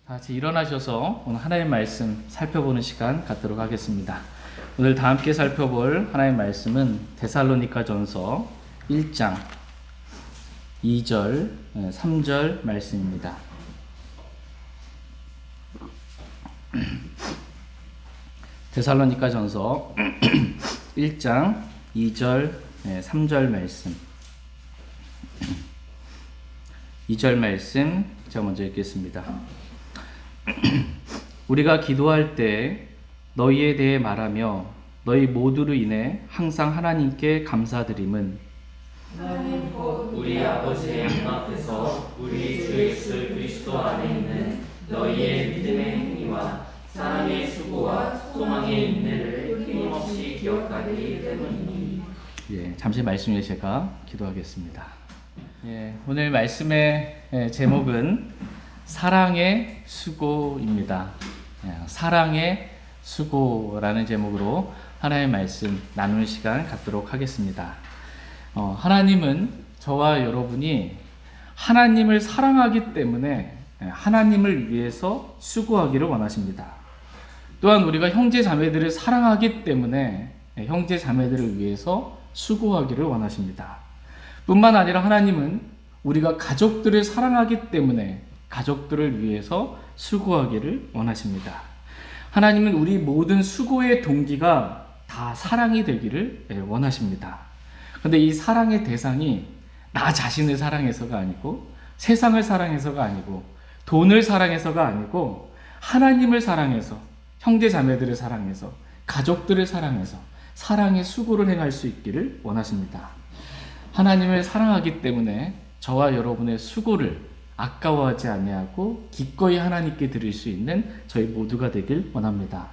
다 같이 일어나셔서 오늘 하나님의 말씀 살펴보는 시간 갖도록 하겠습니다. 오늘 다 함께 살펴볼 하나님의 말씀은 데살로니가전서 1장 2절, 3절 말씀입니다. 데살로니가전서 1장 2절, 3절 말씀. 2절 말씀 제가 먼저 읽겠습니다. 우리가 기도할 때 너희에 대해 말하며 너희 모두로 인해 항상 하나님께 감사드림은 하나님 곧 우리 아버지의 눈앞에서 우리 주 예수 그리스도 안에 있는 너희의 믿음의 행위와 사랑의 수고와 소망의 인내를 끊임없이 기억하기 때문이니. 잠시 말씀 위에 제가 기도하겠습니다. 오늘 말씀의 제목은 사랑의 수고입니다. 사랑의 수고라는 제목으로 하나님의 말씀 나누는 시간 갖도록 하겠습니다. 하나님은 저와 여러분이 하나님을 사랑하기 때문에 하나님을 위해서 수고하기를 원하십니다. 또한 우리가 형제 자매들을 사랑하기 때문에 형제 자매들을 위해서 수고하기를 원하십니다. 뿐만 아니라 하나님은 우리가 가족들을 사랑하기 때문에 가족들을 위해서 수고하기를 원하십니다. 하나님은 우리 모든 수고의 동기가 다 사랑이 되기를 원하십니다. 그런데 이 사랑의 대상이 나 자신을 사랑해서가 아니고 세상을 사랑해서가 아니고 돈을 사랑해서가 아니고 하나님을 사랑해서 형제 자매들을 사랑해서 가족들을 사랑해서 사랑의 수고를 행할 수 있기를 원하십니다. 하나님을 사랑하기 때문에 저와 여러분의 수고를 아까워하지 아니하고 기꺼이 하나님께 드릴 수 있는 저희 모두가 되길 원합니다.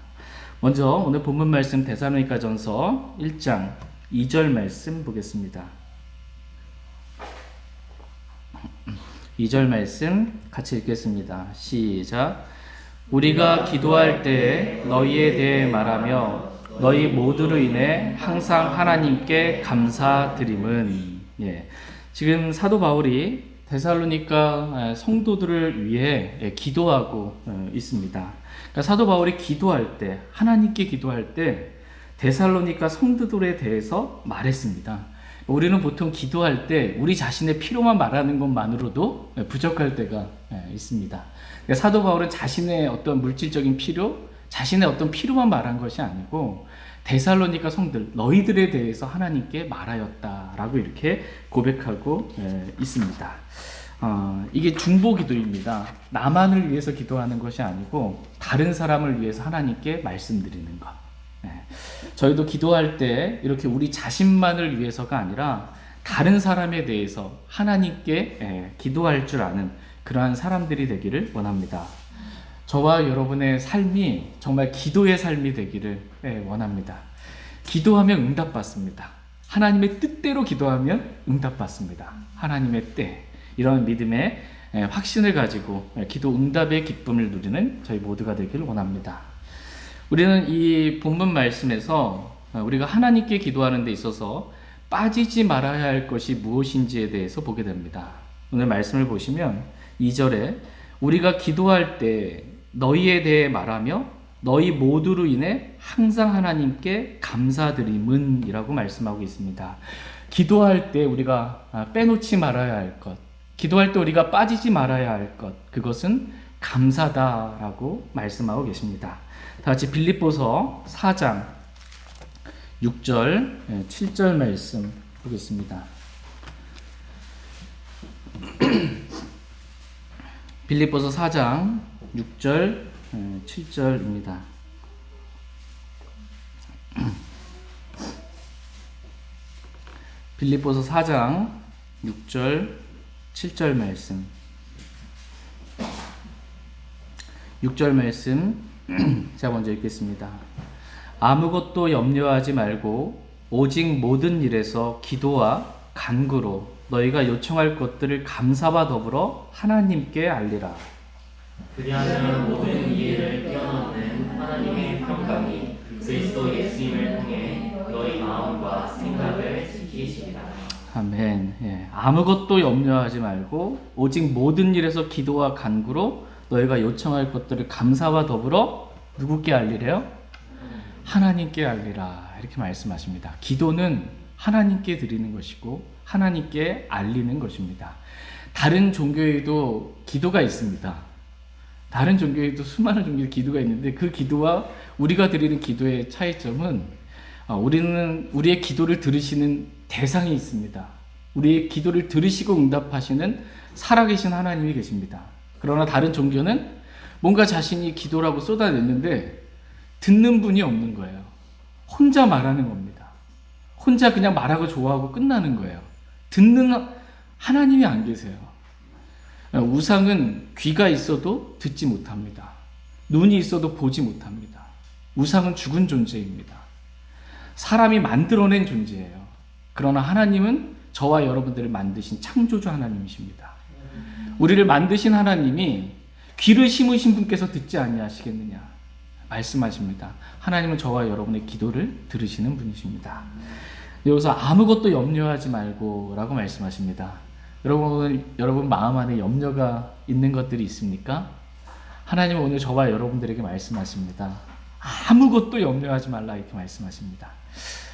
먼저 오늘 본문 말씀 데살로니가전서 1장 2절 말씀 보겠습니다. 2절 말씀 같이 읽겠습니다. 시작. 우리가 기도할 때에 너희에 대해 말하며 너희 모두로 인해 항상 하나님께 감사드림은. 지금 사도 바울이 데살로니가 성도들을 위해 기도하고 있습니다. 그러니까 사도 바울이 기도할 때, 하나님께 기도할 때 데살로니가 성도들에 대해서 말했습니다. 우리는 보통 기도할 때 우리 자신의 필요만 말하는 것만으로도 부족할 때가 있습니다. 그러니까 사도 바울은 자신의 어떤 물질적인 필요, 자신의 어떤 필요만 말한 것이 아니고 데살로니가 성들, 너희들에 대해서 하나님께 말하였다라고 이렇게 고백하고 있습니다. 이게 중보 기도입니다. 나만을 위해서 기도하는 것이 아니고 다른 사람을 위해서 하나님께 말씀드리는 것. 저희도 기도할 때 이렇게 우리 자신만을 위해서가 아니라 다른 사람에 대해서 하나님께 기도할 줄 아는 그러한 사람들이 되기를 원합니다. 저와 여러분의 삶이 정말 기도의 삶이 되기를 원합니다. 기도하면 응답받습니다. 하나님의 뜻대로 기도하면 응답받습니다. 하나님의 때, 이런 믿음의 확신을 가지고 기도 응답의 기쁨을 누리는 저희 모두가 되기를 원합니다. 우리는 이 본문 말씀에서 우리가 하나님께 기도하는 데 있어서 빠지지 말아야 할 것이 무엇인지에 대해서 보게 됩니다. 오늘 말씀을 보시면 2절에 우리가 기도할 때 너희에 대해 말하며 너희 모두로 인해 항상 하나님께 감사드림은 이라고 말씀하고 있습니다. 기도할 때 우리가 빼놓지 말아야 할 것, 기도할 때 우리가 빠지지 말아야 할 것, 그것은 감사다라고 말씀하고 계십니다. 다 같이 빌립보서 4장 6절, 7절 말씀 보겠습니다. 빌립보서 4장 6절, 7절입니다. 빌립보서 4장 6절, 7절 말씀. 6절 말씀 제가 먼저 읽겠습니다. 아무것도 염려하지 말고 오직 모든 일에서 기도와 간구로 너희가 요청할 것들을 감사와 더불어 하나님께 알리라. 그리하면 모든 이해를 뛰어넘는 하나님의 평강이 그리스도 예수님을 통해 너희 마음과 생각을 지키시리라. 아멘. 아무것도 염려하지 말고 오직 모든 일에서 기도와 간구로 너희가 요청할 것들을 감사와 더불어 누구께 알리래요? 하나님께 알리라. 이렇게 말씀하십니다. 기도는 하나님께 드리는 것이고 하나님께 알리는 것입니다. 다른 종교에도 기도가 있습니다. 다른 종교에도 수많은 종교의 기도가 있는데 그 기도와 우리가 드리는 기도의 차이점은 우리는 우리의 기도를 들으시는 대상이 있습니다. 우리의 기도를 들으시고 응답하시는 살아계신 하나님이 계십니다. 그러나 다른 종교는 뭔가 자신이 기도라고 쏟아냈는데 듣는 분이 없는 거예요. 혼자 말하는 겁니다. 혼자 그냥 말하고 좋아하고 끝나는 거예요. 듣는 하나님이 안 계세요. 우상은 귀가 있어도 듣지 못합니다. 눈이 있어도 보지 못합니다. 우상은 죽은 존재입니다. 사람이 만들어낸 존재예요. 그러나 하나님은 저와 여러분들을 만드신 창조주 하나님이십니다. 우리를 만드신 하나님이 귀를 심으신 분께서 듣지 아니하시겠느냐 말씀하십니다. 하나님은 저와 여러분의 기도를 들으시는 분이십니다. 여기서 아무것도 염려하지 말고 라고 말씀하십니다. 여러분 마음 안에 염려가 있는 것들이 있습니까? 하나님은 오늘 저와 여러분들에게 말씀하십니다. 아무것도 염려하지 말라 이렇게 말씀하십니다.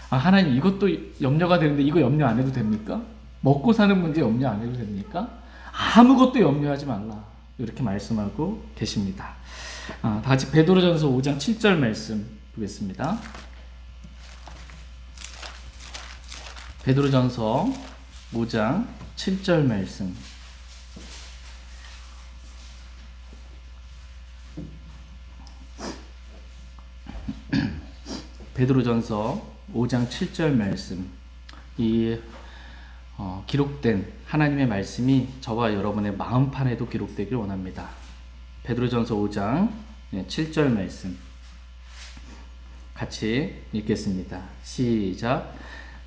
하나님 이것도 염려가 되는데 이거 염려 안 해도 됩니까? 먹고 사는 문제 염려 안 해도 됩니까? 아무것도 염려하지 말라 이렇게 말씀하고 계십니다. 다 같이 베드로전서 5장 7절 말씀 보겠습니다. 베드로전서 5장 7절 말씀. 베드로전서 5장 7절 말씀. 이 기록된 하나님의 말씀이 저와 여러분의 마음판에도 기록되길 원합니다. 베드로전서 5장 7절 말씀 같이 읽겠습니다. 시작.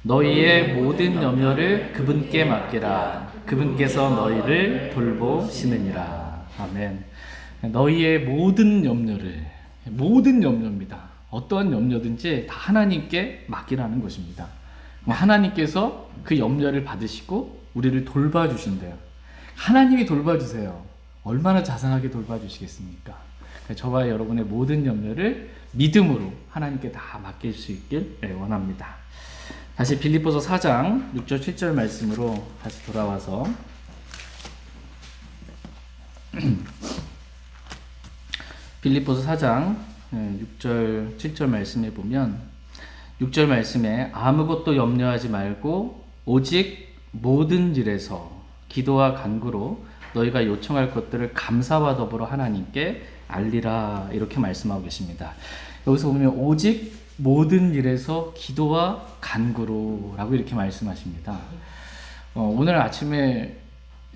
너희의 모든 염려를 그분께 맡기라. 그분께서 너희를 돌보시느니라. 아멘. 너희의 모든 염려입니다. 어떠한 염려든지 다 하나님께 맡기라는 것입니다. 하나님께서 그 염려를 받으시고 우리를 돌봐주신대요. 하나님이 돌봐주세요. 얼마나 자상하게 돌봐주시겠습니까? 저와 여러분의 모든 염려를 믿음으로 하나님께 다 맡길 수 있길 원합니다. 다시 빌립보서 4장 6절 7절 말씀으로 다시 돌아와서 빌립보서 4장 6절 7절 말씀에 보면 6절 말씀에 아무것도 염려하지 말고 오직 모든 일에서 기도와 간구로 너희가 요청할 것들을 감사와 더불어 하나님께 알리라 이렇게 말씀하고 계십니다. 여기서 보면 오직 모든 일에서 기도와 간구로 라고 이렇게 말씀하십니다. 오늘 아침에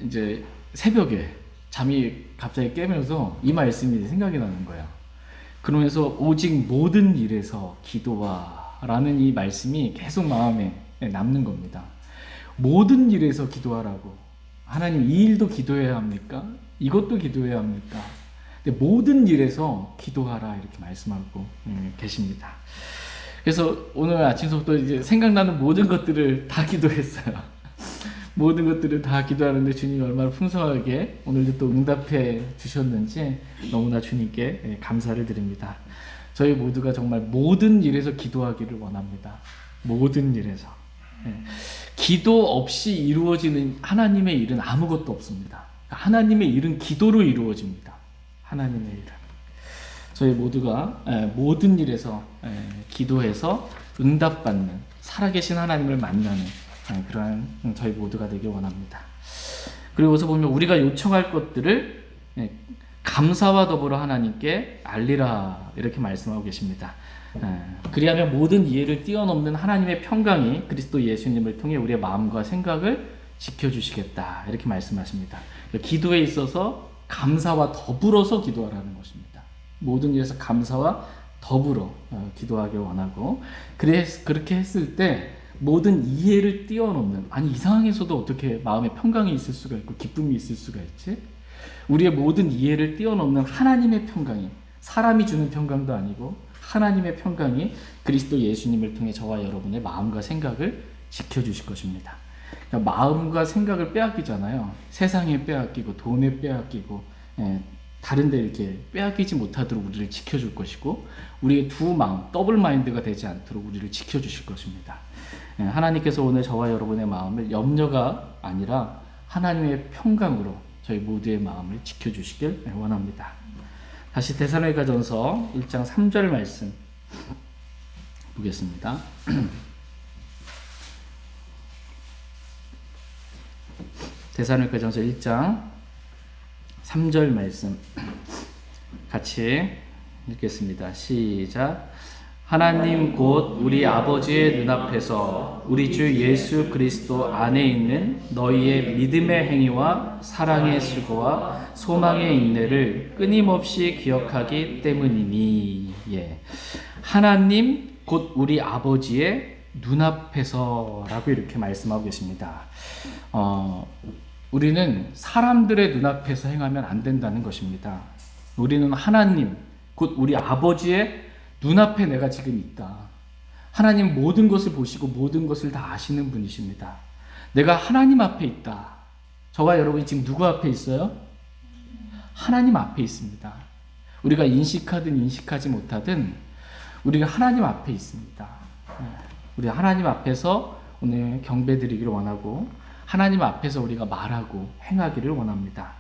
이제 새벽에 잠이 갑자기 깨면서 이 말씀이 생각이 나는 거예요. 그러면서 오직 모든 일에서 기도와 라는 이 말씀이 계속 마음에 남는 겁니다. 모든 일에서 기도하라고. 하나님 이 일도 기도해야 합니까? 이것도 기도해야 합니까? 근데 모든 일에서 기도하라 이렇게 말씀하고 계십니다. 그래서 오늘 아침부터 이제 생각나는 모든 것들을 다 기도했어요. 모든 것들을 다 기도하는데 주님이 얼마나 풍성하게 오늘도 또 응답해 주셨는지 너무나 주님께 감사를 드립니다. 저희 모두가 정말 모든 일에서 기도하기를 원합니다. 모든 일에서. 기도 없이 이루어지는 하나님의 일은 아무것도 없습니다. 하나님의 일은 기도로 이루어집니다. 하나님의 일은. 저희 모두가 모든 일에서 기도해서 응답받는 살아계신 하나님을 만나는 그러한 저희 모두가 되길 원합니다. 그리고서 보면 우리가 요청할 것들을 감사와 더불어 하나님께 알리라 이렇게 말씀하고 계십니다. 그리하면 모든 이해를 뛰어넘는 하나님의 평강이 그리스도 예수님을 통해 우리의 마음과 생각을 지켜주시겠다 이렇게 말씀하십니다. 기도에 있어서 감사와 더불어서 기도하라는 것입니다. 모든 일에서 감사와 더불어 기도하길 원하고 그렇게 했을 때 모든 이해를 뛰어넘는 아니 이 상황에서도 어떻게 마음에 평강이 있을 수가 있고 기쁨이 있을 수가 있지? 우리의 모든 이해를 뛰어넘는 하나님의 평강이 사람이 주는 평강도 아니고 하나님의 평강이 그리스도 예수님을 통해 저와 여러분의 마음과 생각을 지켜주실 것입니다. 그러니까 마음과 생각을 빼앗기잖아요. 세상에 빼앗기고 돈에 빼앗기고 다른 데 이렇게 빼앗기지 못하도록 우리를 지켜줄 것이고, 우리의 두 마음, 더블 마인드가 되지 않도록 우리를 지켜주실 것입니다. 하나님께서 오늘 저와 여러분의 마음을 염려가 아니라 하나님의 평강으로 저희 모두의 마음을 지켜주시길 원합니다. 다시 데살로니가전서 1장 3절 말씀 보겠습니다. 데살로니가전서 1장 3절 말씀 같이 읽겠습니다. 시작. 하나님 곧 우리 아버지의 눈앞에서 우리 주 예수 그리스도 안에 있는 너희의 믿음의 행위와 사랑의 수고와 소망의 인내를 끊임없이 기억하기 때문이니. 예. 하나님 곧 우리 아버지의 눈앞에서라고 이렇게 말씀하고 계십니다. 우리는 사람들의 눈앞에서 행하면 안 된다는 것입니다. 우리는 하나님 곧 우리 아버지의 눈앞에 내가 지금 있다. 하나님 모든 것을 보시고 모든 것을 다 아시는 분이십니다. 내가 하나님 앞에 있다. 저와 여러분이 지금 누구 앞에 있어요? 하나님 앞에 있습니다. 우리가 인식하든 인식하지 못하든 우리가 하나님 앞에 있습니다. 우리 하나님 앞에서 오늘 경배드리기를 원하고, 하나님 앞에서 우리가 말하고 행하기를 원합니다.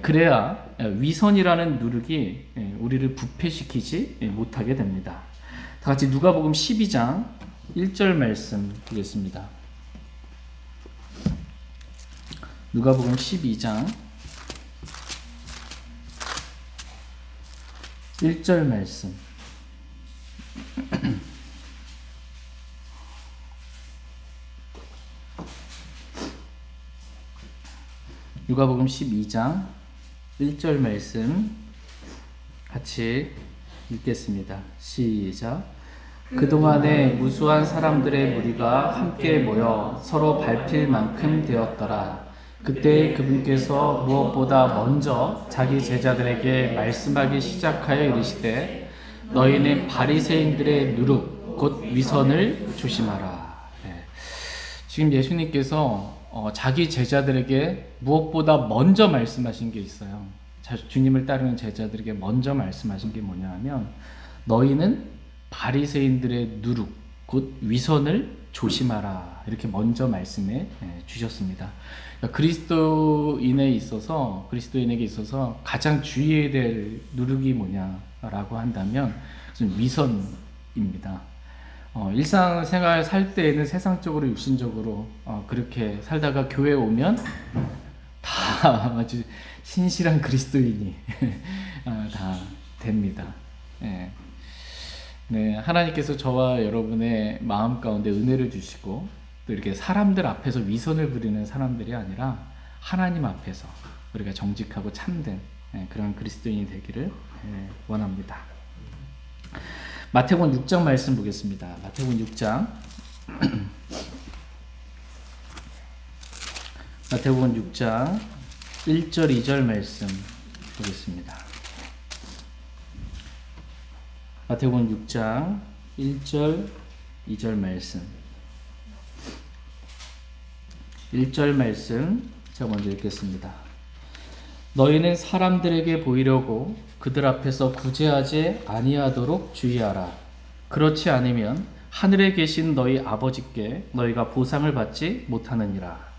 그래야 위선이라는 누룩이 우리를 부패시키지 못하게 됩니다. 다 같이 누가복음 12장 1절 말씀 보겠습니다. 누가복음 12장 1절 말씀. 누가복음 12장 1절 말씀 같이 읽겠습니다. 시작. 그동안에 무수한 사람들의 무리가 함께 모여 서로 밟힐 만큼 되었더라. 그때 그분께서 무엇보다 먼저 자기 제자들에게 말씀하기 시작하여 이르시되 너희는 바리새인들의 누룩 곧 위선을 조심하라. 네. 지금 예수님께서 자기 제자들에게 무엇보다 먼저 말씀하신 게 있어요. 주님을 따르는 제자들에게 먼저 말씀하신 게 뭐냐 하면 너희는 바리새인들의 누룩 곧 위선을 조심하라. 이렇게 먼저 말씀해 주셨습니다. 그러니까 그리스도인에게 있어서 가장 주의해야 될 누룩이 뭐냐라고 한다면 위선입니다. 일상생활 살 때에는 세상적으로 육신적으로 그렇게 살다가 교회에 오면 다 아주 신실한 그리스도인이 다 됩니다. 네, 하나님께서 저와 여러분의 마음 가운데 은혜를 주시고 또 이렇게 사람들 앞에서 위선을 부리는 사람들이 아니라 하나님 앞에서 우리가 정직하고 참된 그런 그리스도인이 되기를 원합니다. 마태복음 6장 말씀 보겠습니다. 마태복음 6장 마태복음 6장 1절 2절 말씀 보겠습니다. 마태복음 6장 1절 2절 말씀 1절 말씀 제가 먼저 읽겠습니다. 너희는 사람들에게 보이려고 그들 앞에서 구제하지 아니하도록 주의하라. 그렇지 않으면 하늘에 계신 너희 아버지께 너희가 보상을 받지 못하느니라.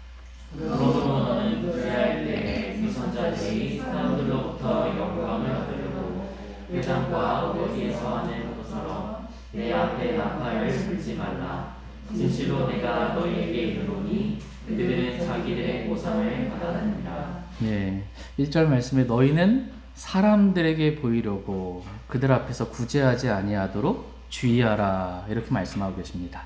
그러므로 너는 구제할 때 위선자들이 사람들로부터 영광을 얻으려고 회당과 어디에서 하는 것처럼 내 앞에 나팔을 불지 말라. 진실로 내가 너희에게 이르노니 그들은 자기들의 보상을 받았느니라. 네, 1절 말씀에 너희는 사람들에게 보이려고 그들 앞에서 구제하지 아니하도록 주의하라 이렇게 말씀하고 계십니다.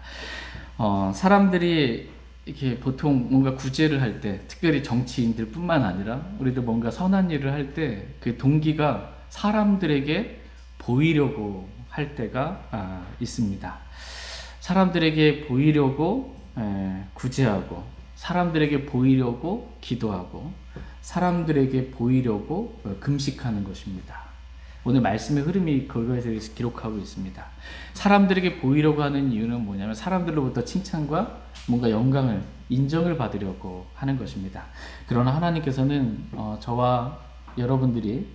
사람들이 이렇게 보통 뭔가 구제를 할 때, 특별히 정치인들 뿐만 아니라 우리도 뭔가 선한 일을 할 때 그 동기가 사람들에게 보이려고 할 때가 있습니다. 사람들에게 보이려고 구제하고, 사람들에게 보이려고 기도하고, 사람들에게 보이려고 금식하는 것입니다. 오늘 말씀의 흐름이 그것에 대해서 기록하고 있습니다. 사람들에게 보이려고 하는 이유는 뭐냐면 사람들로부터 칭찬과 뭔가 영광을, 인정을 받으려고 하는 것입니다. 그러나 하나님께서는 저와 여러분들이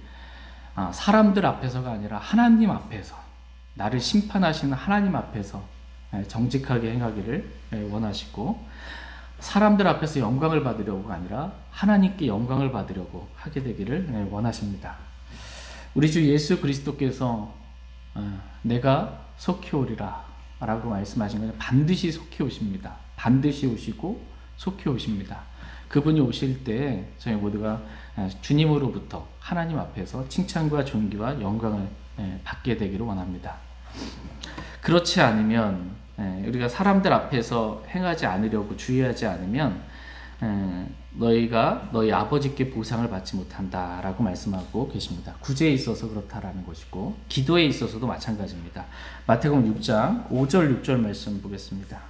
사람들 앞에서가 아니라 하나님 앞에서, 나를 심판하시는 하나님 앞에서 정직하게 행하기를 원하시고, 사람들 앞에서 영광을 받으려고가 아니라 하나님께 영광을 받으려고 하게 되기를 원하십니다. 우리 주 예수 그리스도께서 내가 속히 오리라 라고 말씀하신 것은 반드시 속히 오십니다. 반드시 오시고 속히 오십니다. 그분이 오실 때 저희 모두가 주님으로부터 하나님 앞에서 칭찬과 존귀와 영광을 받게 되기를 원합니다. 그렇지 않으면, 우리가 사람들 앞에서 행하지 않으려고 주의하지 않으면 너희가 너희 아버지께 보상을 받지 못한다 라고 말씀하고 계십니다. 구제에 있어서 그렇다라는 것이고, 기도에 있어서도 마찬가지입니다. 마태복음 6장 5절 6절 말씀 보겠습니다.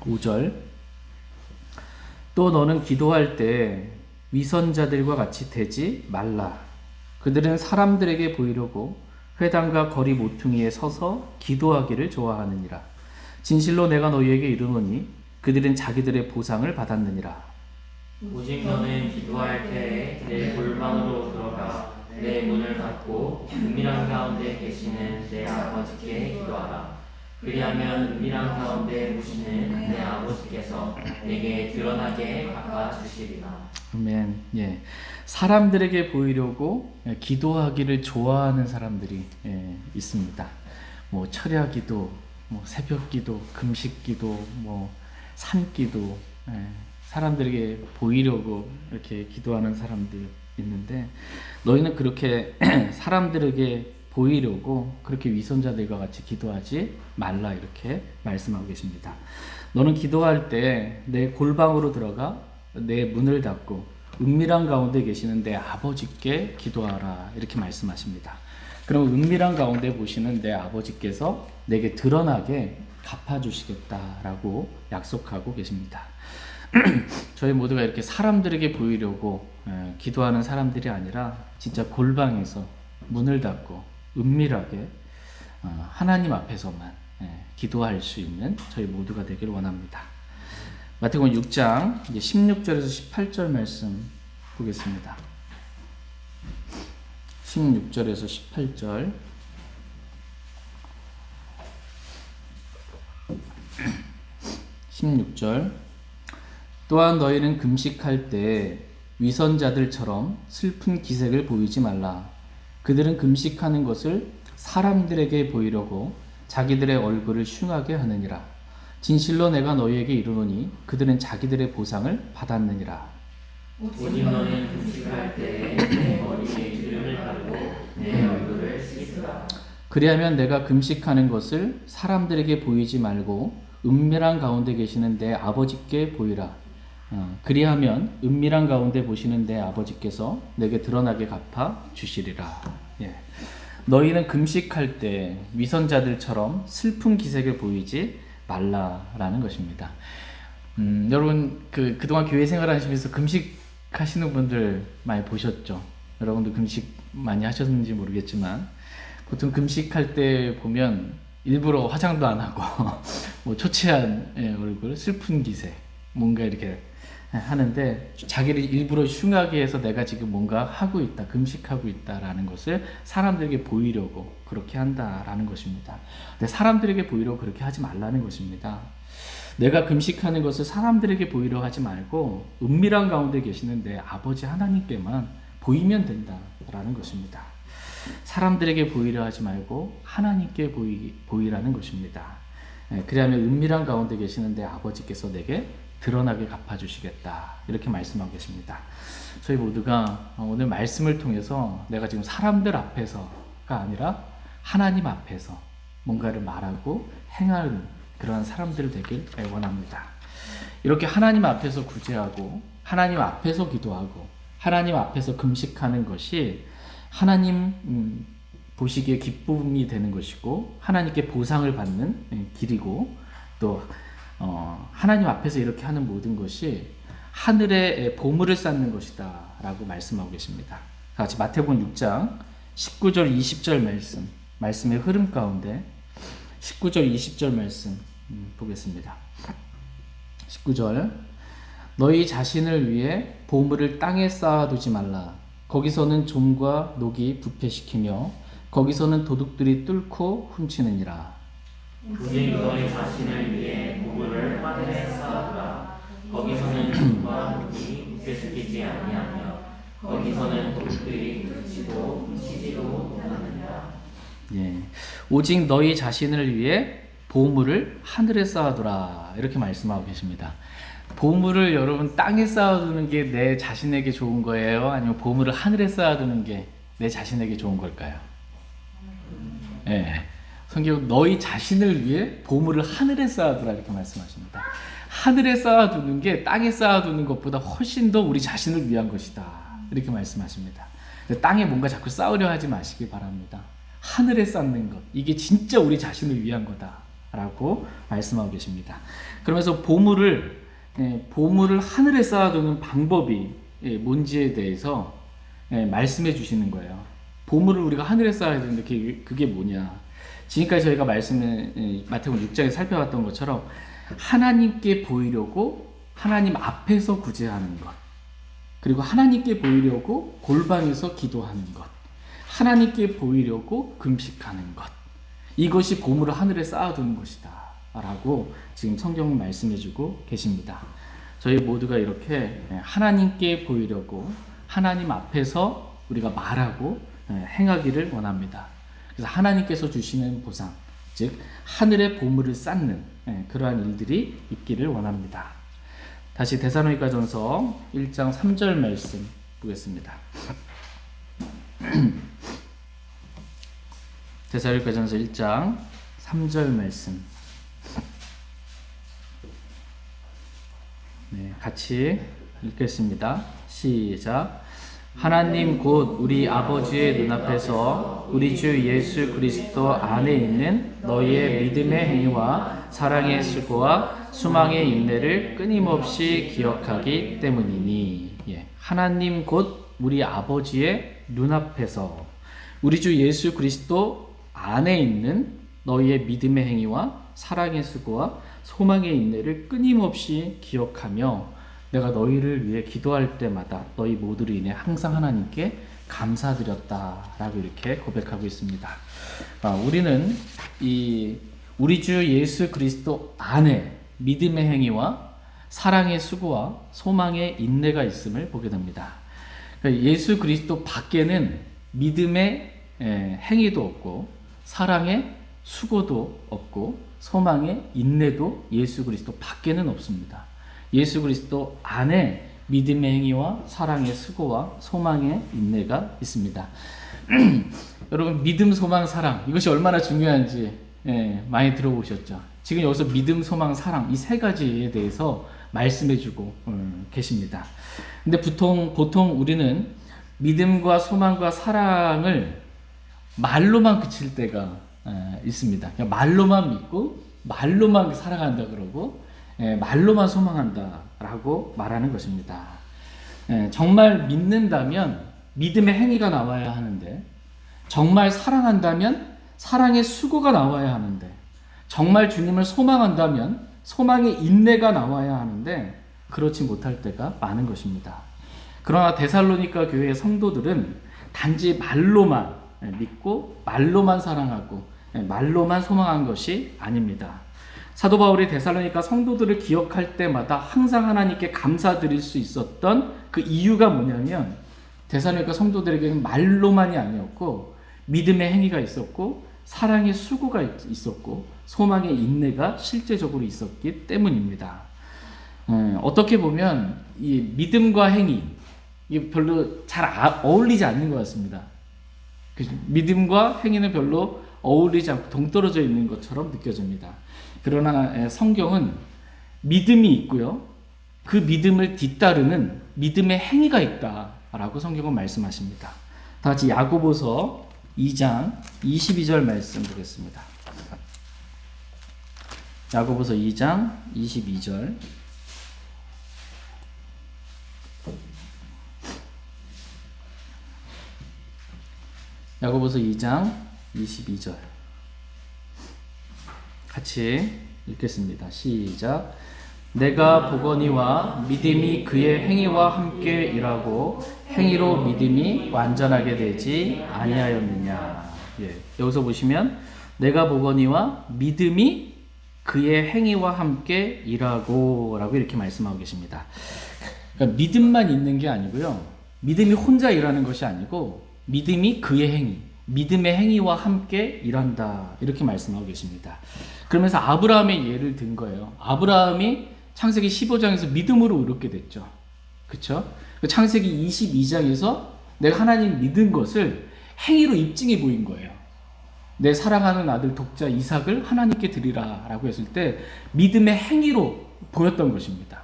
5절, 또 너는 기도할 때 위선자들과 같이 되지 말라. 그들은 사람들에게 보이려고 회당과 거리 모퉁이에 서서 기도하기를 좋아하느니라. 진실로 내가 너희에게 이르노니 그들은 자기들의 보상을 받았느니라. 오직 너는 기도할 때에 내 골방으로 들어가 내 문을 닫고 은밀한 가운데 계시는 내 아버지께 기도하라. 그리하면 은밀한 가운데 보시는 내 아버지께서 내게 드러나게 갚아주시리라. 아멘. 예. 사람들에게 보이려고 기도하기를 좋아하는 사람들이 있습니다. 뭐 철야 기도, 뭐 새벽 기도, 금식 기도, 뭐 산기도, 사람들에게 보이려고 이렇게 기도하는 사람들이 있는데, 너희는 그렇게 사람들에게 보이려고 그렇게 위선자들과 같이 기도하지 말라 이렇게 말씀하고 계십니다. 너는 기도할 때 내 골방으로 들어가 내 문을 닫고 은밀한 가운데 계시는 내 아버지께 기도하라 이렇게 말씀하십니다. 그럼 은밀한 가운데 보시는 내 아버지께서 내게 드러나게 갚아주시겠다라고 약속하고 계십니다. 저희 모두가 이렇게 사람들에게 보이려고 기도하는 사람들이 아니라 진짜 골방에서 문을 닫고 은밀하게 하나님 앞에서만 기도할 수 있는 저희 모두가 되기를 원합니다. 마태복음 6장 16절에서 18절 말씀 보겠습니다. 16절에서 18절. 16절. 또한 너희는 금식할 때 위선자들처럼 슬픈 기색을 보이지 말라. 그들은 금식하는 것을 사람들에게 보이려고 자기들의 얼굴을 흉하게 하느니라. 진실로 내가 너희에게 이르노니 그들은 자기들의 보상을 받았느니라. 오직 너는 금식할 때에 내 머리에 기름을 바르고 내 얼굴을 씻으라. 그리하면 내가 금식하는 것을 사람들에게 보이지 말고 은밀한 가운데 계시는 내 아버지께 보이라. 그리하면 은밀한 가운데 보시는 내 아버지께서 내게 드러나게 갚아 주시리라. 예. 너희는 금식할 때 위선자들처럼 슬픈 기색을 보이지 말라라는 것입니다. 여러분 그동안 교회 생활하시면서 금식하시는 분들 많이 보셨죠? 여러분도 금식 많이 하셨는지 모르겠지만 보통 금식할 때 보면 일부러 화장도 안 하고 뭐 초췌한 얼굴, 슬픈 기색, 뭔가 이렇게 하는데 자기를 일부러 흉하게 해서 내가 지금 뭔가 하고 있다, 금식하고 있다라는 것을 사람들에게 보이려고 그렇게 한다라는 것입니다. 근데 사람들에게 보이려고 그렇게 하지 말라는 것입니다. 내가 금식하는 것을 사람들에게 보이려고 하지 말고 은밀한 가운데 계시는 내 아버지 하나님께만 보이면 된다라는 것입니다. 사람들에게 보이려 하지 말고 하나님께 보이라는 것입니다. 그리하면 은밀한 가운데 계시는 내 아버지께서 내게 드러나게 갚아주시겠다 이렇게 말씀하고 계십니다. 저희 모두가 오늘 말씀을 통해서 내가 지금 사람들 앞에서가 아니라 하나님 앞에서 뭔가를 말하고 행하는 그러한 사람들 되길 원합니다. 이렇게 하나님 앞에서 구제하고 하나님 앞에서 기도하고 하나님 앞에서 금식하는 것이 하나님 보시기에 기쁨이 되는 것이고 하나님께 보상을 받는 길이고 또 하나님 앞에서 이렇게 하는 모든 것이 하늘에 보물을 쌓는 것이다 라고 말씀하고 계십니다. 같이 마태복음 6장 19절 20절 말씀의 흐름 가운데 19절 20절 말씀 보겠습니다. 19절 너희 자신을 위해 보물을 땅에 쌓아두지 말라. 거기서는 좀과 녹이 부패시키며 거기서는 도둑들이 뚫고 훔치느니라. 오직 너희 자신을 위해 보물을 하늘에 쌓아두라. 거기서는 금과 녹이 부패시키지 아니하며 거기서는 도둑들이 뚫지도 훔치지도 못하느니라. 예, 오직 너희 자신을 위해 보물을 하늘에 쌓아두라 이렇게 말씀하고 계십니다. 보물을 여러분 땅에 쌓아두는 게 내 자신에게 좋은 거예요? 아니면 보물을 하늘에 쌓아두는 게 내 자신에게 좋은 걸까요? 예, 성경 너희 자신을 위해 보물을 하늘에 쌓아두라 이렇게 말씀하십니다. 하늘에 쌓아두는 게 땅에 쌓아두는 것보다 훨씬 더 우리 자신을 위한 것이다 이렇게 말씀하십니다. 땅에 뭔가 자꾸 쌓으려 하지 마시기 바랍니다. 하늘에 쌓는 것, 이게 진짜 우리 자신을 위한 거다 라고 말씀하고 계십니다. 그러면서 보물을 하늘에 쌓아두는 방법이 뭔지에 대해서 말씀해 주시는 거예요. 보물을 우리가 하늘에 쌓아야 되는데 그게 뭐냐. 지금까지 저희가 마태복음 6장에 살펴봤던 것처럼 하나님께 보이려고 하나님 앞에서 구제하는 것, 그리고 하나님께 보이려고 골방에서 기도하는 것, 하나님께 보이려고 금식하는 것, 이것이 보물을 하늘에 쌓아두는 것이다 라고 지금 성경은 말씀해주고 계십니다. 저희 모두가 이렇게 하나님께 보이려고 하나님 앞에서 우리가 말하고 행하기를 원합니다. 그래서 하나님께서 주시는 보상, 즉 하늘의 보물을 쌓는 그러한 일들이 있기를 원합니다. 다시 데살로니가전서 1장 3절 말씀 보겠습니다. 데살로니가전서 1장 3절 말씀 같이 읽겠습니다. 시작. 하나님 곧 우리 아버지의 눈앞에서 우리 주 예수 그리스도 안에 있는 너희의 믿음의 행위와 사랑의 수고와 수망의 인내를 끊임없이 기억하기 때문이니. 하나님 곧 우리 아버지의 눈앞에서 우리 주 예수 그리스도 안에 있는 너희의 믿음의 행위와 사랑의 수고와 소망의 인내를 끊임없이 기억하며 내가 너희를 위해 기도할 때마다 너희 모두로 인해 항상 하나님께 감사드렸다라고 이렇게 고백하고 있습니다. 우리는 우리 주 예수 그리스도 안에 믿음의 행위와 사랑의 수고와 소망의 인내가 있음을 보게 됩니다. 예수 그리스도 밖에는 믿음의 행위도 없고 사랑의 수고도 없고 소망의 인내도 예수 그리스도 밖에는 없습니다. 예수 그리스도 안에 믿음의 행위와 사랑의 수고와 소망의 인내가 있습니다. 여러분 믿음, 소망, 사랑 이것이 얼마나 중요한지 많이 들어보셨죠? 지금 여기서 믿음, 소망, 사랑 이 세 가지에 대해서 말씀해주고 계십니다. 근데 보통 우리는 믿음과 소망과 사랑을 말로만 그칠 때가 있습니다. 그냥 말로만 믿고 말로만 사랑한다 그러고 말로만 소망한다라고 말하는 것입니다. 정말 믿는다면 믿음의 행위가 나와야 하는데, 정말 사랑한다면 사랑의 수고가 나와야 하는데, 정말 주님을 소망한다면 소망의 인내가 나와야 하는데 그렇지 못할 때가 많은 것입니다. 그러나 데살로니가 교회의 성도들은 단지 말로만 믿고 말로만 사랑하고 말로만 소망한 것이 아닙니다. 사도 바울이 데살로니가 성도들을 기억할 때마다 항상 하나님께 감사드릴 수 있었던 그 이유가 뭐냐면 데살로니가 성도들에게는 말로만이 아니었고 믿음의 행위가 있었고 사랑의 수고가 있었고 소망의 인내가 실제적으로 있었기 때문입니다. 어떻게 보면 이 믿음과 행위 이게 별로 잘 어울리지 않는 것 같습니다. 믿음과 행위는 별로 어울리지 않고 동떨어져 있는 것처럼 느껴집니다. 그러나 성경은 믿음이 있고요, 그 믿음을 뒤따르는 믿음의 행위가 있다라고 성경은 말씀하십니다. 다 같이 야고보서 2장 22절 말씀 보겠습니다. 야고보서 2장 22절. 야고보서 2장 22절 같이 읽겠습니다. 시작. 내가 보거니와 믿음이 그의 행위와 함께 일하고 행위로 믿음이 완전하게 되지 아니하였느냐. 예, 여기서 보시면 내가 보거니와 믿음이 그의 행위와 함께 일하고 라고 이렇게 말씀하고 계십니다. 그러니까 믿음만 있는 게 아니고요. 믿음이 혼자 일하는 것이 아니고 믿음이 그의 행위, 믿음의 행위와 함께 일한다 이렇게 말씀하고 계십니다. 그러면서 아브라함의 예를 든 거예요. 아브라함이 창세기 15장에서 믿음으로 의롭게 됐죠. 그렇죠? 창세기 22장에서 내가 하나님 믿은 것을 행위로 입증해 보인 거예요. 내 사랑하는 아들 독자 이삭을 하나님께 드리라 라고 했을 때 믿음의 행위로 보였던 것입니다.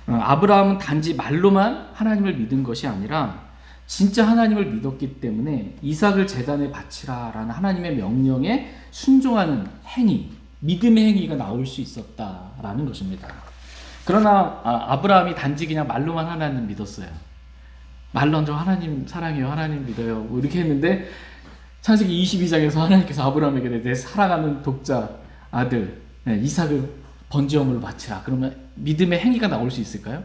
아브라함은 단지 말로만 하나님을 믿은 것이 아니라 진짜 하나님을 믿었기 때문에 이삭을 제단에 바치라 라는 하나님의 명령에 순종하는 행위, 믿음의 행위가 나올 수 있었다라는 것입니다. 그러나 아브라함이 단지 그냥 말로만 하나님 믿었어요. 말로 저 하나님 사랑해요, 하나님 믿어요 뭐 이렇게 했는데 창세기 22장에서 하나님께서 아브라함에게 내 사랑하는 독자 아들 이삭을 번제물로 바치라. 그러면 믿음의 행위가 나올 수 있을까요?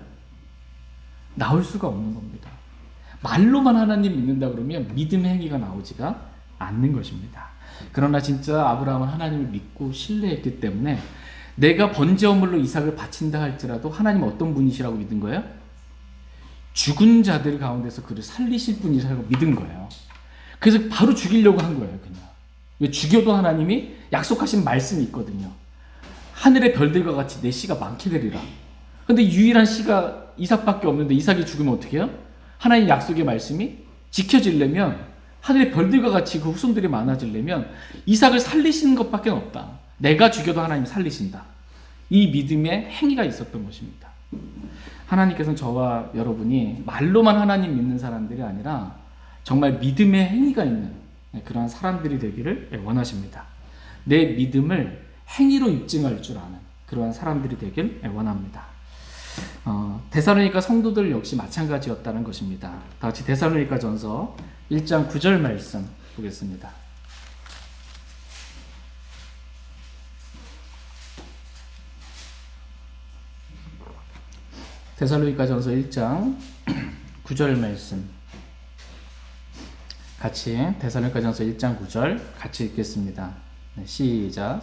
나올 수가 없는 겁니다. 말로만 하나님 믿는다 그러면 믿음의 행위가 나오지가 않는 것입니다. 그러나 진짜 아브라함은 하나님을 믿고 신뢰했기 때문에 내가 번제물로 이삭을 바친다 할지라도 하나님은 어떤 분이시라고 믿은 거예요? 죽은 자들 가운데서 그를 살리실 분이라고 믿은 거예요. 그래서 바로 죽이려고 한 거예요. 그냥. 왜 죽여도 하나님이 약속하신 말씀이 있거든요. 하늘의 별들과 같이 내 씨가 많게 되리라. 근데 유일한 씨가 이삭밖에 없는데 이삭이 죽으면 어떻게 해요? 하나님 약속의 말씀이 지켜지려면 하늘의 별들과 같이 그 후손들이 많아지려면 이삭을 살리시는 것밖에 없다. 내가 죽여도 하나님 살리신다. 이 믿음의 행위가 있었던 것입니다. 하나님께서는 저와 여러분이 말로만 하나님 믿는 사람들이 아니라 정말 믿음의 행위가 있는 그러한 사람들이 되기를 원하십니다. 내 믿음을 행위로 입증할 줄 아는 그러한 사람들이 되길 원합니다. 데살로니가 성도들 역시 마찬가지였다는 것입니다. 다 같이 데살로니가 전서 1장 9절 말씀 보겠습니다. 데살로니가 전서 1장 9절 말씀 같이 데살로니가 전서 1장 9절 같이 읽겠습니다. 시작.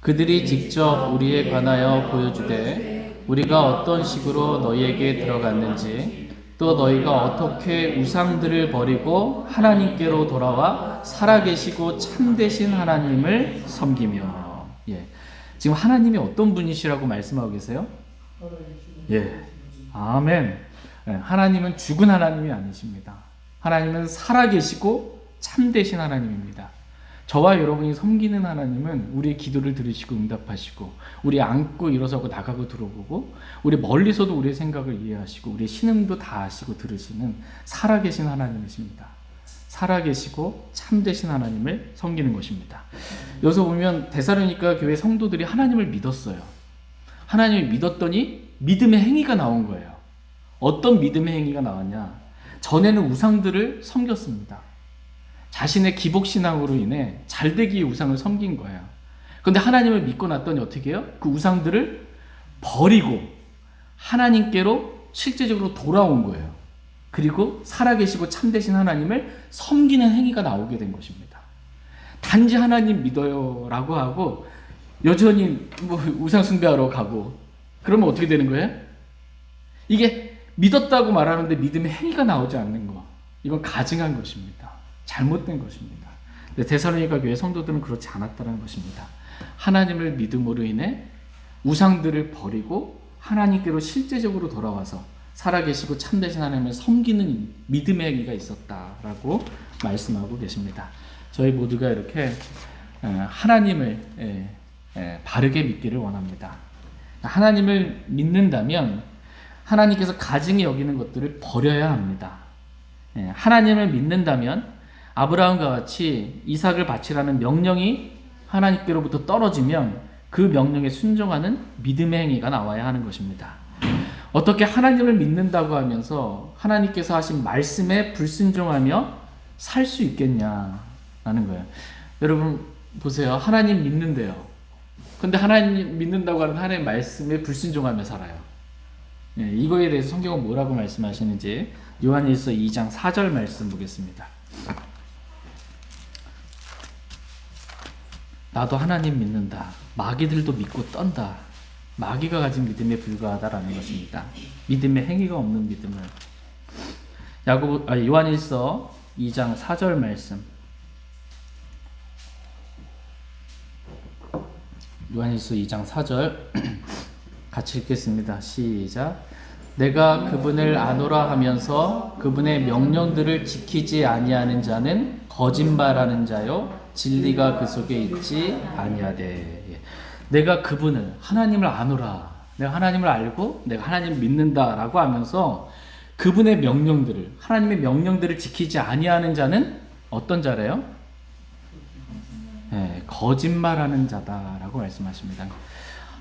그들이 직접 우리에 관하여 보여주되 우리가 어떤 식으로 너희에게 들어갔는지 또 너희가 어떻게 우상들을 버리고 하나님께로 돌아와 살아계시고 참되신 하나님을 섬기며. 예. 지금 하나님이 어떤 분이시라고 말씀하고 계세요? 예. 아멘. 예. 하나님은 죽은 하나님이 아니십니다. 하나님은 살아계시고 참되신 하나님입니다. 저와 여러분이 섬기는 하나님은 우리의 기도를 들으시고 응답하시고 우리 앉고 일어서고 나가고 들어보고 우리 멀리서도 우리의 생각을 이해하시고 우리의 신음도 다 아시고 들으시는 살아계신 하나님이십니다. 살아계시고 참되신 하나님을 섬기는 것입니다. 여기서 보면 데살로니가 교회 성도들이 하나님을 믿었어요. 하나님을 믿었더니 믿음의 행위가 나온 거예요. 어떤 믿음의 행위가 나왔냐? 전에는 우상들을 섬겼습니다. 자신의 기복신앙으로 인해 잘되기의 우상을 섬긴 거예요. 그런데 하나님을 믿고 났더니 어떻게 해요? 그 우상들을 버리고 하나님께로 실제적으로 돌아온 거예요. 그리고 살아계시고 참되신 하나님을 섬기는 행위가 나오게 된 것입니다. 단지 하나님 믿어요 라고 하고 여전히 우상 숭배하러 가고 그러면 어떻게 되는 거예요? 이게 믿었다고 말하는데 믿음의 행위가 나오지 않는 거, 이건 가증한 것입니다. 잘못된 것입니다. 데살로니가 교회 성도들은 그렇지 않았다는 것입니다. 하나님을 믿음으로 인해 우상들을 버리고 하나님께로 실제적으로 돌아와서 살아계시고 참되신 하나님을 섬기는 믿음의 행위가 있었다라고 말씀하고 계십니다. 저희 모두가 이렇게 하나님을 바르게 믿기를 원합니다. 하나님을 믿는다면 하나님께서 가증히 여기는 것들을 버려야 합니다. 하나님을 믿는다면 아브라함과 같이 이삭을 바치라는 명령이 하나님께로부터 떨어지면 그 명령에 순종하는 믿음의 행위가 나와야 하는 것입니다. 어떻게 하나님을 믿는다고 하면서 하나님께서 하신 말씀에 불순종하며 살 수 있겠냐라는 거예요. 여러분 보세요. 하나님 믿는데요. 근데 하나님 믿는다고 하는 하나님의 말씀에 불순종하며 살아요. 예, 이거에 대해서 성경은 뭐라고 말씀하시는지 요한일서 2장 4절 말씀 보겠습니다. 나도 하나님 믿는다. 마귀들도 믿고 떤다. 마귀가 가진 믿음에 불과하다라는 것입니다. 믿음의 행위가 없는 믿음을. 요한일서 2장 4절 말씀. 요한일서 2장 4절 같이 읽겠습니다. 시작. 내가 그분을 아노라 하면서 그분의 명령들을 지키지 아니하는 자는 거짓말하는 자요 진리가 그 속에 있지 아니하되. 내가 그분을 하나님을 아노라. 내가 하나님을 알고 내가 하나님 믿는다라고 하면서 그분의 명령들을 하나님의 명령들을 지키지 아니하는 자는 어떤 자래요? 네, 거짓말하는 자다라고 말씀하십니다.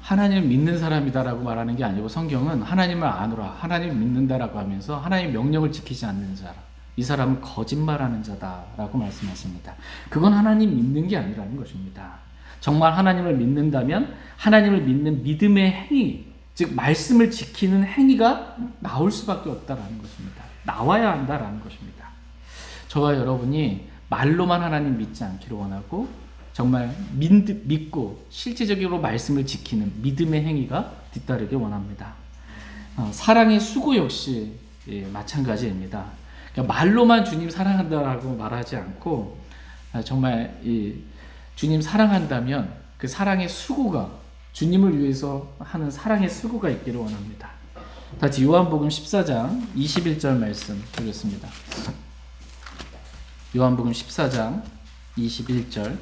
하나님을 믿는 사람이다라고 말하는 게 아니고 성경은 하나님을 아노라, 하나님을 믿는다라고 하면서 하나님의 명령을 지키지 않는 자라. 이 사람은 거짓말하는 자다라고 말씀하십니다. 그건 하나님 믿는 게 아니라는 것입니다. 정말 하나님을 믿는다면 하나님을 믿는 믿음의 행위, 즉 말씀을 지키는 행위가 나올 수밖에 없다라는 것입니다. 나와야 한다라는 것입니다. 저와 여러분이 말로만 하나님 믿지 않기를 원하고 정말 믿고 실제적으로 말씀을 지키는 믿음의 행위가 뒤따르길 원합니다. 사랑의 수고 역시 마찬가지입니다. 그러니까 말로만 주님 사랑한다라고 말하지 않고 정말 주님 사랑한다면 그 사랑의 수고가 주님을 위해서 하는 사랑의 수고가 있기를 원합니다. 다시 요한복음 14장 21절 말씀 보겠습니다. 요한복음 14장 21절.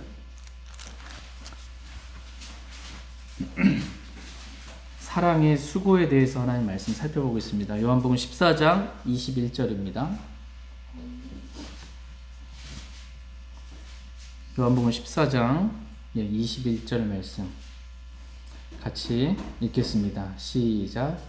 사랑의 수고에 대해서 하나님 말씀 살펴보고 있습니다. 요한복음 14장 21절입니다. 요한복음 14장 21절 말씀 같이 읽겠습니다. 시작.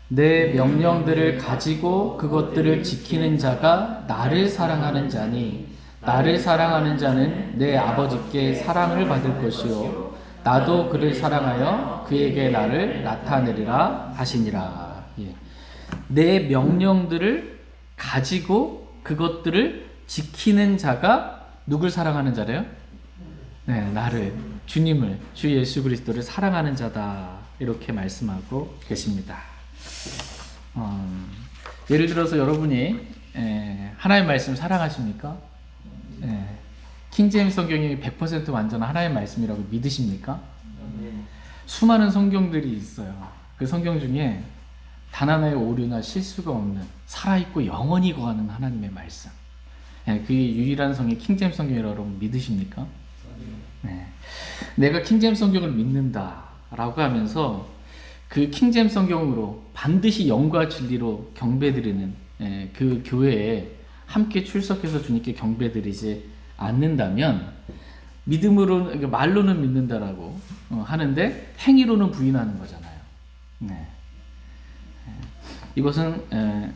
내 명령들을 가지고 그것들을 지키는 자가 나를 사랑하는 자니 나를 사랑하는 자는 내 아버지께 사랑을 받을 것이요 나도 그를 사랑하여 그에게 나를 나타내리라 하시니라. 내 명령들을 가지고 그것들을 지키는 자가 누굴 사랑하는 자래요? 네, 나를, 주님을, 주 예수 그리스도를 사랑하는 자다 이렇게 말씀하고 계십니다. 예를 들어서 여러분이 하나님의 말씀을 사랑하십니까? 킹제임스 성경이 100% 완전한 하나님의 말씀이라고 믿으십니까? 수많은 성경들이 있어요. 그 성경 중에 단 하나의 오류나 실수가 없는 살아있고 영원히 거하는 하나님의 말씀. 그게 유일한 성이 킹제임스 성경이라고 여러분 믿으십니까? 네. 내가 킹제임스 성경을 믿는다라고 하면서 그 킹제임스 성경으로 반드시 영과 진리로 경배드리는 그 교회에 함께 출석해서 주님께 경배드리지 않는다면 믿음으로는 말로는 믿는다라고 하는데 행위로는 부인하는 거잖아요. 네. 이것은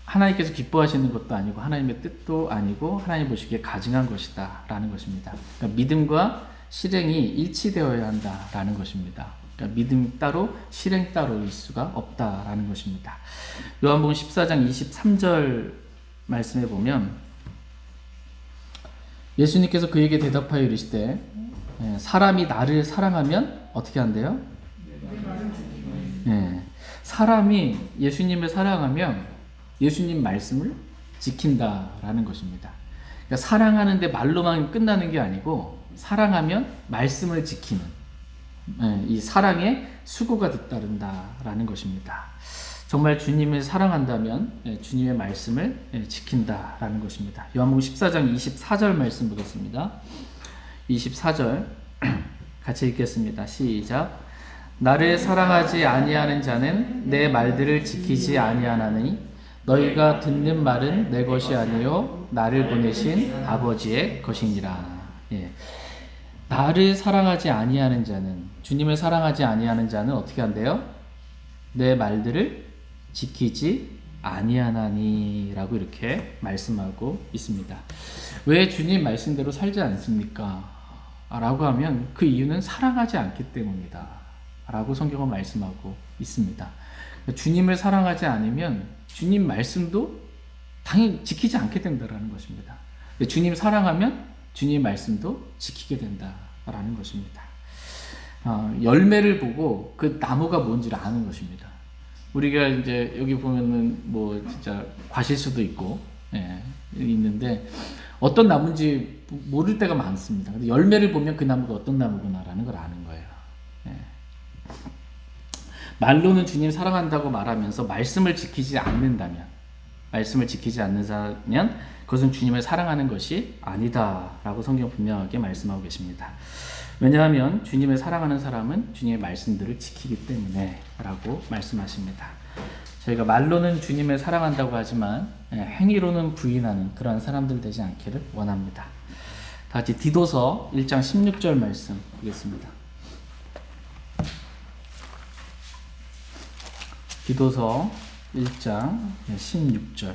하나님께서 기뻐하시는 것도 아니고 하나님의 뜻도 아니고 하나님 보시기에 가증한 것이다 라는 것입니다. 그러니까 믿음과 실행이 일치되어야 한다라는 것입니다. 그러니까 믿음 따로 실행 따로일 수가 없다라는 것입니다. 요한복음 14장 23절 말씀에 보면 예수님께서 그에게 대답하여 이르시되 사람이 나를 사랑하면 어떻게 한대요? 사람이 예수님을 사랑하면 예수님 말씀을 지킨다라는 것입니다. 그러니까 사랑하는데 말로만 끝나는 게 아니고 사랑하면 말씀을 지키는 이 사랑의 수고가 뒤따른다라는 것입니다. 정말 주님을 사랑한다면 주님의 말씀을 지킨다라는 것입니다. 요한복음 14장 24절 말씀 보겠습니다. 24절 같이 읽겠습니다. 시작. 나를 사랑하지 아니하는 자는 내 말들을 지키지 아니하나니 너희가 듣는 말은 내 것이 아니요 나를 보내신 아버지의 것이니라. 나를 사랑하지 아니하는 자는, 주님을 사랑하지 아니하는 자는 어떻게 한대요? 내 말들을 지키지 아니하나니라고 이렇게 말씀하고 있습니다. 왜 주님 말씀대로 살지 않습니까? 라고 하면 그 이유는 사랑하지 않기 때문이다 라고 성경은 말씀하고 있습니다. 주님을 사랑하지 않으면 주님 말씀도 당연히 지키지 않게 된다라는 것입니다. 주님 사랑하면 주님 말씀도 지키게 된다라는 것입니다. 열매를 보고 그 나무가 뭔지를 아는 것입니다. 우리가 이제 여기 보면은 뭐 진짜 과실수도 있고, 예, 있는데 어떤 나무인지 모를 때가 많습니다. 근데 열매를 보면 그 나무가 어떤 나무구나라는 걸 아는 거예요. 예. 말로는 주님 사랑한다고 말하면서 말씀을 지키지 않는다면, 그것은 주님을 사랑하는 것이 아니다라고 성경 분명하게 말씀하고 계십니다. 왜냐하면 주님을 사랑하는 사람은 주님의 말씀들을 지키기 때문에 라고 말씀하십니다. 저희가 말로는 주님을 사랑한다고 하지만 행위로는 부인하는 그러한 사람들 되지 않기를 원합니다. 다 같이 디도서 1장 16절 말씀 보겠습니다. 디도서 1장 16절.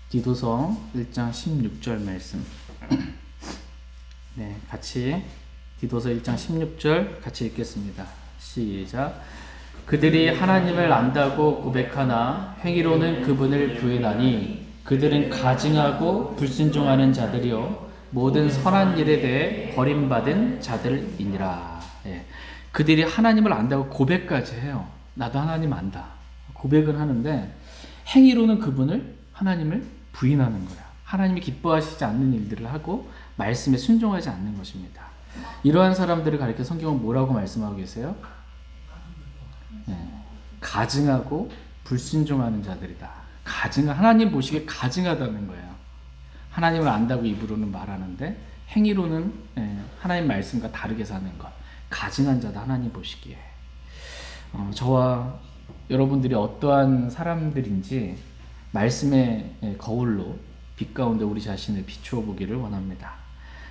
디도서 1장 16절 말씀. 네, 같이 디도서 1장 16절 같이 읽겠습니다. 시작. 그들이 하나님을 안다고 고백하나 행위로는 그분을 부인하니 그들은 가증하고 불순종하는 자들이요 모든 선한 일에 대해 버림받은 자들이니라. 예. 그들이 하나님을 안다고 고백까지 해요. 나도 하나님 안다. 고백은 하는데 행위로는 그분을 하나님을 부인하는 거야. 하나님이 기뻐하시지 않는 일들을 하고 말씀에 순종하지 않는 것입니다. 이러한 사람들을 가리켜 성경은 뭐라고 말씀하고 계세요? 가증하고 불순종하는 자들이다. 하나님 보시기에 가증하다는 거예요. 하나님을 안다고 입으로는 말하는데 행위로는 하나님 말씀과 다르게 사는 것. 가증한 자다 하나님 보시기에. 저와 여러분들이 어떠한 사람들인지 말씀의 거울로 빛 가운데 우리 자신을 비추어 보기를 원합니다.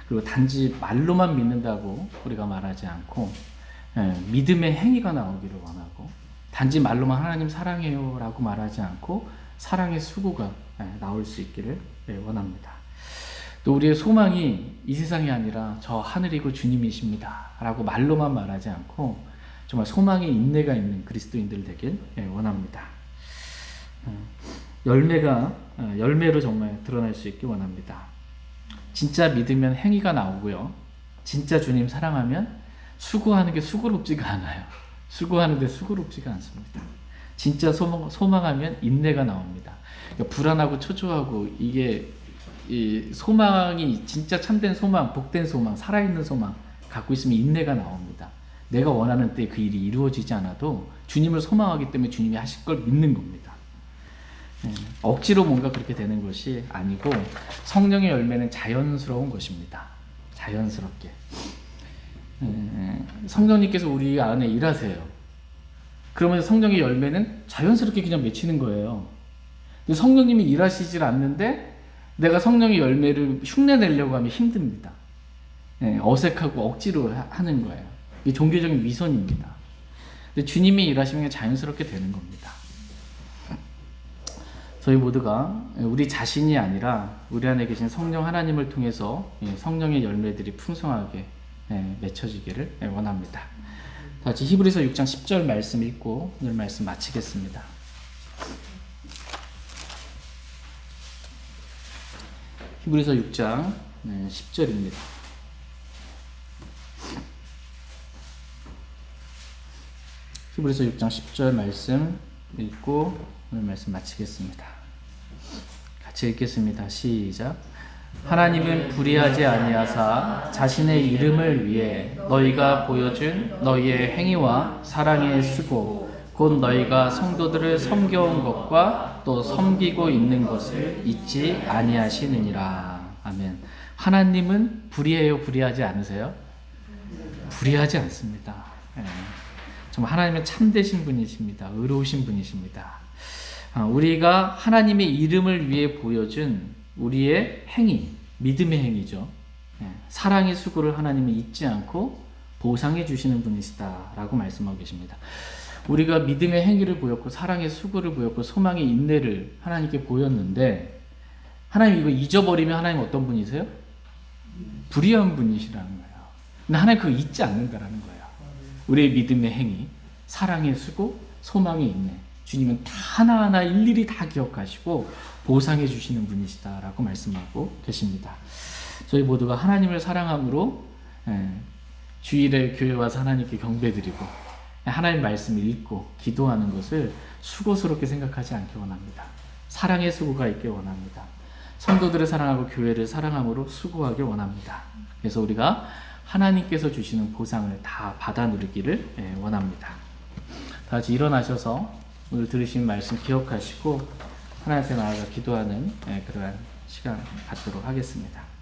그리고 단지 말로만 믿는다고 우리가 말하지 않고 믿음의 행위가 나오기를 원하고, 단지 말로만 하나님 사랑해요 라고 말하지 않고 사랑의 수고가 나올 수 있기를 원합니다. 또 우리의 소망이 이 세상이 아니라 저 하늘이고 주님이십니다 라고 말로만 말하지 않고 정말 소망의 인내가 있는 그리스도인들 되길 원합니다. 열매로 정말 드러날 수 있길 원합니다. 진짜 믿으면 행위가 나오고요. 진짜 주님 사랑하면 수고하는 게 수고롭지가 않아요. 수고하는데 수고롭지가 않습니다. 진짜 소망하면 인내가 나옵니다. 그러니까 불안하고 초조하고 이게 이 소망이 진짜 참된 소망, 복된 소망, 살아있는 소망 갖고 있으면 인내가 나옵니다. 내가 원하는 때 그 일이 이루어지지 않아도 주님을 소망하기 때문에 주님이 하실 걸 믿는 겁니다. 억지로 뭔가 그렇게 되는 것이 아니고 성령의 열매는 자연스러운 것입니다. 자연스럽게. 성령님께서 우리 안에 일하세요. 그러면 성령의 열매는 자연스럽게 그냥 맺히는 거예요. 근데 성령님이 일하시질 않는데 내가 성령의 열매를 흉내내려고 하면 힘듭니다. 어색하고 억지로 하는 거예요. 이게 종교적인 위선입니다. 근데 주님이 일하시면 자연스럽게 되는 겁니다. 저희 모두가 우리 자신이 아니라 우리 안에 계신 성령 하나님을 통해서 성령의 열매들이 풍성하게 맺혀지기를 원합니다. 같이 히브리서 6장 10절 말씀 읽고 오늘 말씀 마치겠습니다. 히브리서 6장 10절입니다. 히브리서 6장 10절 말씀 읽고 오늘 말씀 마치겠습니다. 같이 읽겠습니다. 시작. 하나님은 불의하지 아니하사 자신의 이름을 위해 너희가 보여준 너희의 행위와 사랑의 수고 곧 너희가 성도들을 섬겨온 것과 또 섬기고 있는 것을 잊지 아니하시느니라. 아멘. 하나님은 불의해요? 불의하지 않으세요? 불의하지 않습니다. 정말 하나님은 참되신 분이십니다. 의로우신 분이십니다. 우리가 하나님의 이름을 위해 보여준 우리의 행위, 믿음의 행위죠. 사랑의 수고를 하나님은 잊지 않고 보상해 주시는 분이시다라고 말씀하고 계십니다. 우리가 믿음의 행위를 보였고 사랑의 수고를 보였고 소망의 인내를 하나님께 보였는데 하나님 이거 잊어버리면 하나님 어떤 분이세요? 불의한 분이시라는 거예요. 근데 하나님 그거 잊지 않는다라는 거예요. 우리의 믿음의 행위, 사랑의 수고, 소망의 인내. 주님은 다 하나하나 일일이 다 기억하시고 보상해 주시는 분이시다라고 말씀하고 계십니다. 저희 모두가 하나님을 사랑함으로 주일에 교회 와서 하나님께 경배드리고 하나님 말씀을 읽고 기도하는 것을 수고스럽게 생각하지 않기 원합니다. 사랑의 수고가 있길 원합니다. 성도들을 사랑하고 교회를 사랑함으로 수고하길 원합니다. 그래서 우리가 하나님께서 주시는 보상을 다 받아 누리기를 원합니다. 다 같이 일어나셔서 오늘 들으신 말씀 기억하시고 하나님 앞에 나아가 기도하는 그러한 시간 갖도록 하겠습니다.